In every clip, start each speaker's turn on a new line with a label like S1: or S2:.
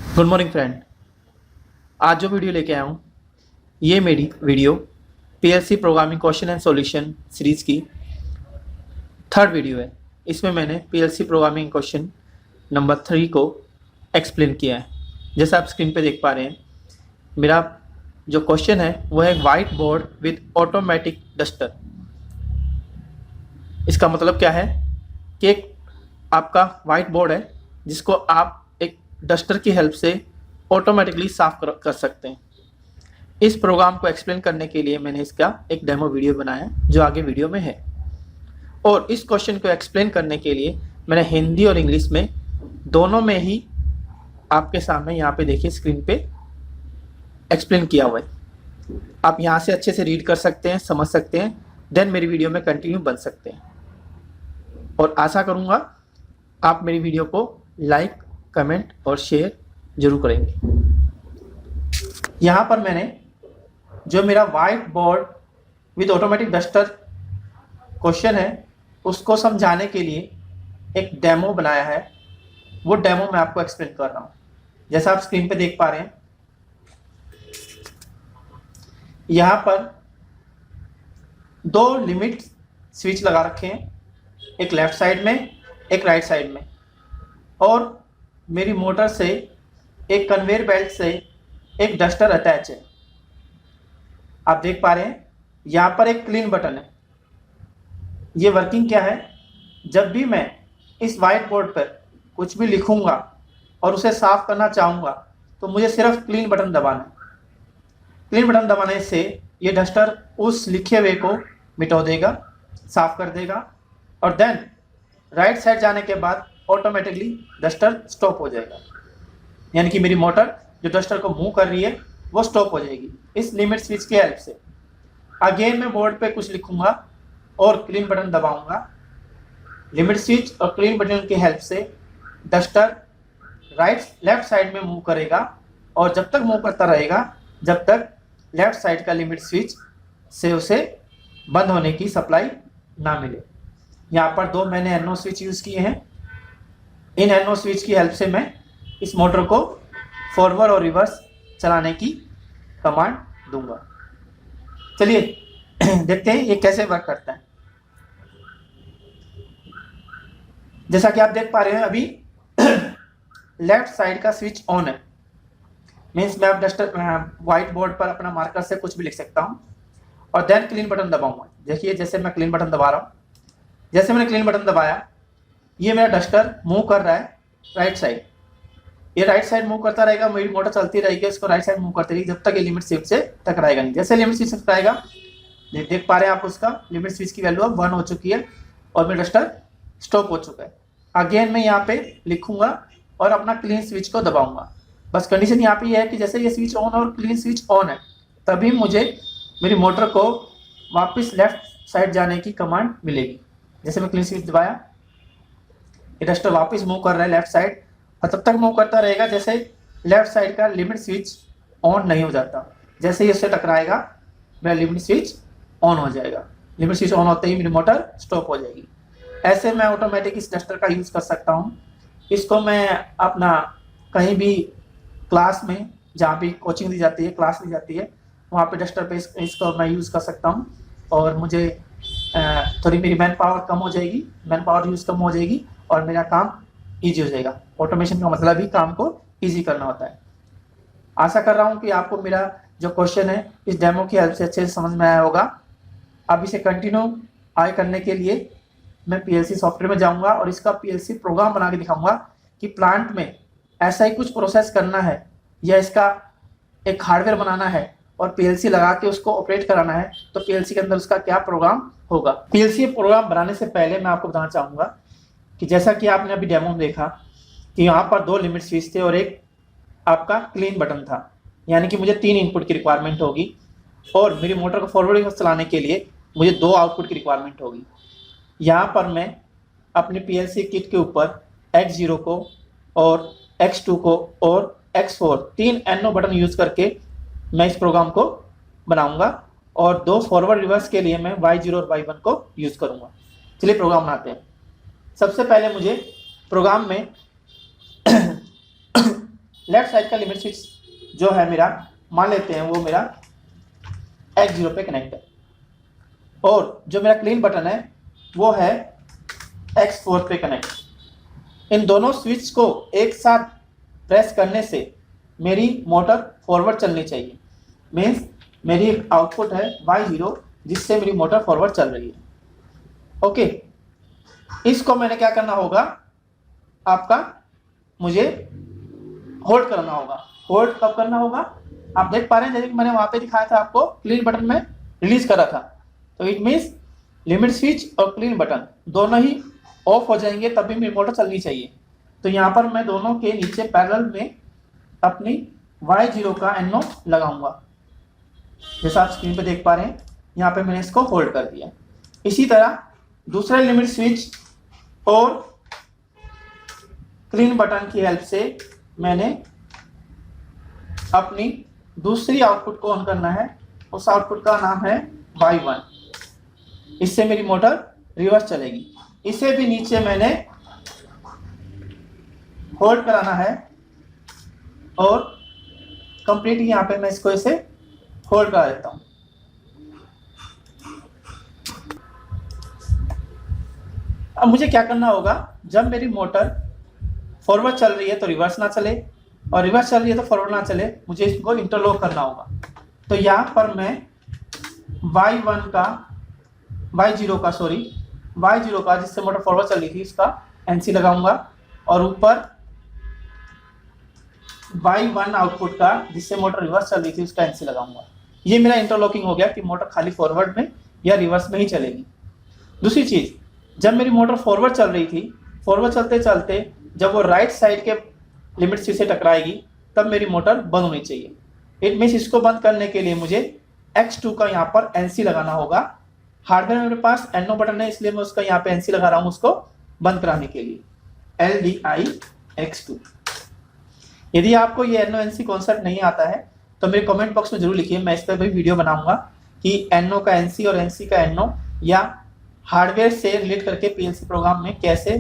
S1: Good morning friend. आज जो video लेके आया हूँ ये मेरी video PLC programming question and solution series की थर्ड वीडियो है। इसमें मैंने पीएलसी प्रोग्रामिंग क्वेश्चन नंबर 3 को एक्सप्लेन किया है। जैसा आप स्क्रीन पे देख पा रहे हैं, मेरा जो क्वेश्चन है वो है white board with automatic duster. इसका मतलब क्या है कि एक आपका वाइट बोर्ड है जिसको आप एक डस्टर की हेल्प से ऑटोमेटिकली साफ कर सकते हैं। इस प्रोग्राम को एक्सप्लेन करने के लिए मैंने इसका एक डेमो वीडियो बनाया जो आगे वीडियो में है, और इस क्वेश्चन को एक्सप्लेन करने के लिए मैंने हिंदी और इंग्लिश में दोनों में ही आपके सामने यहाँ पे देखिए स्क्रीन पे एक्सप्लेन किया हुआ है। आप यहाँ से अच्छे से रीड कर सकते हैं, समझ सकते हैं, देन मेरी वीडियो में कंटिन्यू बन सकते हैं। और आशा करूँगा आप मेरी वीडियो को लाइक, कमेंट और शेयर जरूर करेंगे। यहाँ पर मैंने जो मेरा white board with automatic duster question है उसको समझाने के लिए एक डेमो बनाया है। वो डेमो मैं आपको एक्सप्लेन कर रहा हूँ। जैसा आप स्क्रीन पे देख पा रहे हैं, यहाँ पर दो लिमिट स्विच लगा रखे हैं, एक लेफ्ट साइड में एक राइट साइड में, और मेरी मोटर से एक कन्वेयर बेल्ट से एक डस्टर अटैच है। आप देख पा रहे हैं यहाँ पर एक क्लीन बटन है। ये वर्किंग क्या है, जब भी मैं इस वाइट बोर्ड पर कुछ भी लिखूंगा और उसे साफ करना चाहूँगा तो मुझे सिर्फ क्लीन बटन दबाना है। क्लीन बटन दबाने से ये डस्टर उस लिखे हुए को मिटा देगा, साफ कर देगा, और देन राइट साइड जाने के बाद ऑटोमेटिकली डस्टर स्टॉप हो जाएगा। यानी कि मेरी मोटर जो डस्टर को मूव कर रही है वो स्टॉप हो जाएगी इस लिमिट स्विच की हेल्प से। अगेन मैं बोर्ड पे कुछ लिखूंगा और क्लीन बटन दबाऊंगा। लिमिट स्विच और क्लीन बटन की हेल्प से डस्टर लेफ्ट साइड में मूव करेगा, और जब तक मूव करता रहेगा जब तक लेफ्ट साइड का लिमिट स्विच से उसे बंद होने की सप्लाई ना मिले। यहाँ पर दो मैंने एनो स्विच यूज़ किए हैं। इन एनो स्विच की हेल्प से मैं इस मोटर को फॉरवर्ड और रिवर्स चलाने की कमांड दूंगा। चलिए देखते हैं ये कैसे वर्क करता है। जैसा कि आप देख पा रहे हैं अभी लेफ्ट साइड का स्विच ऑन है। मीन्स मैं अब डस्टर व्हाइट बोर्ड पर अपना मार्कर से कुछ भी लिख सकता हूँ और देन क्लीन बटन दबाऊंगा। देखिए जैसे मैं क्लीन बटन दबा रहा हूँ, जैसे मैंने क्लीन बटन दबाया ये मेरा डस्टर मूव कर रहा है राइट साइड। ये राइट साइड मूव करता रहेगा, मेरी मोटर चलती रहेगी, इसको राइट साइड मूव करती रहेगी जब तक ये लिमिट स्विच से टकराएगा नहीं। जैसे लिमिट स्विच से टकराएगा, देख पा रहे हैं आप, उसका लिमिट स्विच की वैल्यू अब 1 हो चुकी है और मेरा डस्टर स्टॉप हो चुका है। अगेन मैं यहाँ पे लिखूंगा और अपना क्लीन स्विच को दबाऊंगा। बस कंडीशन यहाँ पे ये है कि जैसे ये स्विच ऑन और क्लीन स्विच ऑन है तभी मुझे मेरी मोटर को वापस लेफ्ट साइड जाने की कमांड मिलेगी। जैसे मैं क्लीन स्विच दबाया, ये डस्टर वापस मूव कर रहा है लेफ्ट साइड, और तब तक मूव करता रहेगा जैसे लेफ्ट साइड का लिमिट स्विच ऑन नहीं हो जाता। जैसे ही इससे टकराएगा मेरा लिमिट स्विच ऑन हो जाएगा। लिमिट स्विच ऑन होते ही मेरी मोटर स्टॉप हो जाएगी। ऐसे मैं ऑटोमेटिक इस डस्टर का यूज़ कर सकता हूँ। इसको मैं अपना कहीं भी क्लास में, जहाँ भी कोचिंग दी जाती है, क्लास दी जाती है, वहाँ पे डस्टर पे इसको मैं यूज़ कर सकता हूँ, और मुझे थोड़ी मेरी मैन पावर कम हो जाएगी, मैन पावर यूज़ कम हो जाएगी और मेरा काम ईजी हो जाएगा। ऑटोमेशन का मतलब ही काम को ईजी करना होता है। आशा कर रहा हूँ कि आपको मेरा जो क्वेश्चन है इस डेमो की हेल्प से अच्छे से समझ में आया होगा। अब इसे कंटिन्यू आगे करने के लिए मैं पीएलसी सॉफ्टवेयर में जाऊँगा और इसका पीएलसी प्रोग्राम बना के दिखाऊँगा कि प्लांट में ऐसा ही कुछ प्रोसेस करना है या इसका एक हार्डवेयर बनाना है और पीएलसी लगा के उसको ऑपरेट कराना है, तो पीएलसी के अंदर उसका क्या प्रोग्राम होगा। पीएलसी प्रोग्राम बनाने से पहले मैं आपको बताना चाहूँगा कि जैसा कि आपने अभी डेमो में देखा कि यहाँ पर 2 लिमिट स्विच थे और एक आपका क्लीन बटन था, यानी कि मुझे 3 इनपुट की रिक्वायरमेंट होगी, और मेरी मोटर को फॉरवर्ड चलाने के लिए मुझे 2 आउटपुट की रिक्वायरमेंट होगी। यहाँ पर मैं अपनी पीएलसी किट के ऊपर X0 को और X2 को और X4 3 एनो बटन यूज़ करके मैं इस प्रोग्राम को बनाऊंगा, और 2 फॉरवर्ड रिवर्स के लिए मैं Y0 और Y1 को यूज़ करूंगा। चलिए प्रोग्राम बनाते हैं। सबसे पहले मुझे प्रोग्राम में लेफ्ट साइड का लिमिट स्विच जो है मेरा, मान लेते हैं वो मेरा X0 पे कनेक्ट है, और जो मेरा क्लीन बटन है वो है X4 पे कनेक्ट। इन दोनों स्विच को एक साथ प्रेस करने से मेरी मोटर फॉरवर्ड चलनी चाहिए। मीन्स मेरी आउटपुट है Y0 जिससे मेरी मोटर फॉरवर्ड चल रही है। ओके, इसको मैंने क्या करना होगा, आपका मुझे होल्ड करना होगा। होल्ड कब करना होगा, आप देख पा रहे हैं जैसे कि मैंने वहां पे दिखाया था आपको, क्लीन बटन में रिलीज करा था, तो इट मीन्स लिमिट स्विच और क्लीन बटन दोनों ही ऑफ हो जाएंगे तभी मेरी मोटर चलनी चाहिए। तो यहाँ पर मैं दोनों के नीचे पैरेलल में अपनी Y0 का NO लगाऊंगा, जैसा आप स्क्रीन पे देख पा रहे हैं। यहाँ पे मैंने इसको होल्ड कर दिया। इसी तरह दूसरे लिमिट स्विच और क्लीन बटन की हेल्प से मैंने अपनी दूसरी आउटपुट को ऑन करना है। उस आउटपुट का नाम है Y1। इससे मेरी मोटर रिवर्स चलेगी। इसे भी नीचे मैंने होल्ड कराना है और कंप्लीट यहाँ पे मैं इसको इसे होल्ड करा देता हूँ। अब मुझे क्या करना होगा, जब मेरी मोटर फॉरवर्ड चल रही है तो रिवर्स ना चले, और रिवर्स चल रही है तो फॉरवर्ड ना चले, मुझे इसको इंटरलॉक करना होगा। तो यहाँ पर मैं Y0 का जिससे मोटर फॉरवर्ड चल रही थी इसका NC लगाऊंगा, और ऊपर Y1 आउटपुट का जिससे मोटर रिवर्स चल रही थी उसका NC लगाऊंगा। ये मेरा इंटरलॉकिंग हो गया कि मोटर खाली फॉरवर्ड में या रिवर्स में ही चलेगी। दूसरी चीज, जब मेरी मोटर फॉरवर्ड चल रही थी, फॉरवर्ड चलते चलते जब वो राइट साइड के लिमिट स्विच से टकराएगी तब मेरी मोटर बंद होनी चाहिए। इट मीन्स इसको बंद करने के लिए मुझे X2 का यहाँ पर NC लगाना होगा। हार्डवेयर में मेरे पास NO बटन है, इसलिए मैं उसका यहाँ पे NC लगा रहा हूँ उसको बंद कराने के लिए, LDI X2। यदि आपको ये NO NC कॉन्सेप्ट नहीं आता है तो मेरे कमेंट बॉक्स में जरूर लिखिए, मैं इस पर भी वीडियो बनाऊंगा कि NO का NC और NC का NO या हार्डवेयर से रिलेट करके PLC प्रोग्राम में कैसे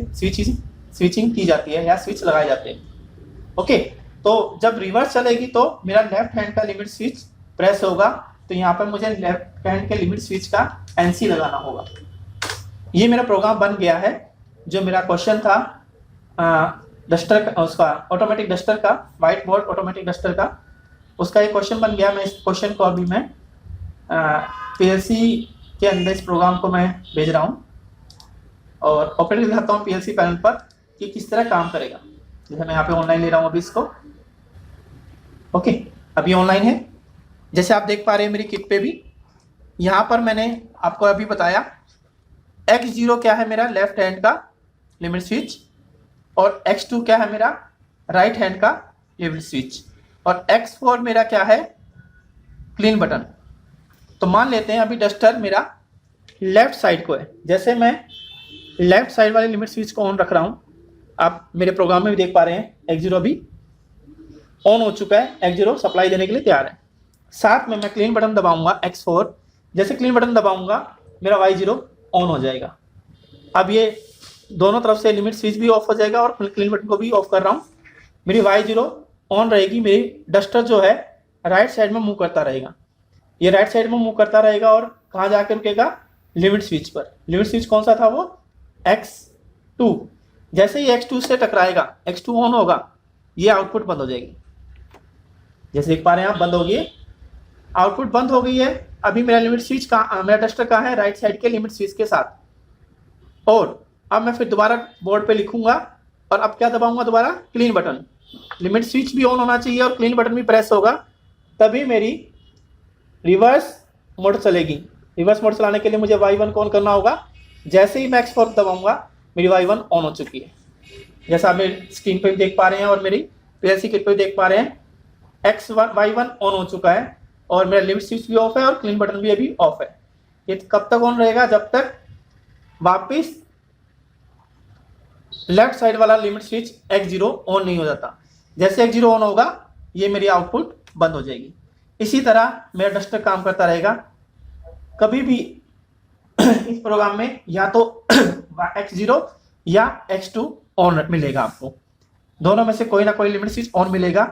S1: स्विचिंग की जाती है या स्विच लगाए जाते हैं। ओके, तो जब रिवर्स चलेगी तो मेरा लेफ्ट हैंड का लिमिट स्विच प्रेस होगा, तो यहाँ पर मुझे लेफ्ट हैंड के लिमिट स्विच का NC लगाना होगा। ये मेरा प्रोग्राम बन गया है। जो मेरा क्वेश्चन था डस्टर का, उसका ऑटोमेटिक डस्टर का, व्हाइट बोर्ड ऑटोमेटिक डस्टर का, उसका एक क्वेश्चन बन गया। मैं इस क्वेश्चन को अभी मैं PLC के अंदर इस प्रोग्राम को मैं भेज रहा हूँ और ऑपरेट दिखाता हूँ PLC पैनल पर कि किस तरह काम करेगा। जैसे मैं यहाँ पे ऑनलाइन ले रहा हूँ अभी इसको। ओके, अभी ऑनलाइन है। जैसे आप देख पा रहे हैं मेरी किट पे भी, यहाँ पर मैंने आपको अभी बताया X0 क्या है मेरा लेफ्ट हैंड का लिमिट स्विच, और X2 क्या है मेरा राइट हैंड का लिमिट स्विच, और X4 मेरा क्या है क्लीन बटन। तो मान लेते हैं अभी डस्टर मेरा लेफ्ट साइड को है। जैसे मैं लेफ्ट साइड वाले लिमिट स्विच को ऑन रख रहा हूँ, आप मेरे प्रोग्राम में भी देख पा रहे हैं X0 अभी ऑन हो चुका है, X0 सप्लाई देने के लिए तैयार है। साथ में मैं क्लीन बटन दबाऊंगा X4, जैसे क्लीन बटन दबाऊंगा मेरा Y0 ऑन हो जाएगा। अब ये दोनों तरफ से लिमिट स्विच भी ऑफ हो जाएगा और क्लीन बटन को भी ऑफ कर रहा हूँ, मेरी Y0 ऑन रहेगी। मेरी डस्टर जो है राइट साइड में मूव करता रहेगा, ये राइट साइड में मूव करता रहेगा और कहाँ जाकर रुकेगा, लिमिट स्विच पर। लिमिट स्विच कौन सा था, वो X2। जैसे ही X2 से टकराएगा, X2 ऑन होगा, ये आउटपुट बंद हो जाएगी। जैसे देख पा रहे हैं आप, बंद हो गई है, आउटपुट बंद हो गई है। अभी मेरा लिमिट स्विच का, मेरा डस्टर का है राइट साइड के लिमिट स्विच के साथ। और अब मैं फिर दोबारा बोर्ड पे लिखूंगा और अब क्या दबाऊंगा, दोबारा क्लीन बटन। लिमिट स्विच भी ऑन होना चाहिए और क्लीन बटन भी प्रेस होगा, तभी मेरी रिवर्स मोड चलेगी। रिवर्स मोड चलाने के लिए मुझे Y1 को ऑन करना होगा। जैसे ही मैं X4 दबाऊंगा मेरी Y1 ऑन हो चुकी है, जैसा आप मेरी स्क्रीन पे भी देख पा रहे हैं और मेरी PLC किट पे भी देख पा रहे हैं। Y1 ऑन हो चुका है और मेरा लिमिट स्विच भी ऑफ है और क्लीन बटन भी अभी ऑफ है। ये कब तक ऑन रहेगा, जब तक वापस लेफ्ट साइड वाला लिमिट स्विच X0 ऑन नहीं हो जाता। जैसे X0 ऑन होगा ये मेरी आउटपुट बंद हो जाएगी। इसी तरह मेरा डस्टर काम करता रहेगा। कभी भी इस प्रोग्राम में या तो X0 या X2 ऑन मिलेगा, आपको दोनों में से कोई ना कोई लिमिट स्विच ऑन मिलेगा।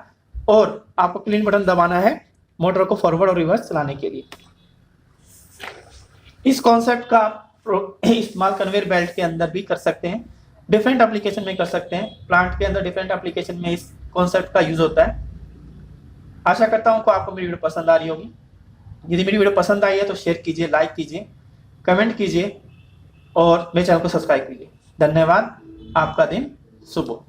S1: और आपको क्लीन बटन दबाना है मोटर को फॉरवर्ड और रिवर्स चलाने के लिए। इस कॉन्सेप्ट का आप इस्तेमाल कन्वेयर बेल्ट के अंदर भी कर सकते हैं, डिफरेंट एप्लीकेशन में कर सकते हैं। प्लांट के अंदर डिफरेंट एप्लीकेशन में इस कॉन्सेप्ट का यूज होता है। आशा करता हूं कि आपको मेरी वीडियो पसंद आ रही होगी। यदि मेरी वीडियो पसंद आई है तो शेयर कीजिए, लाइक कीजिए, कमेंट कीजिए और मेरे चैनल को सब्सक्राइब कीजिए। धन्यवाद। आपका दिन शुभ हो।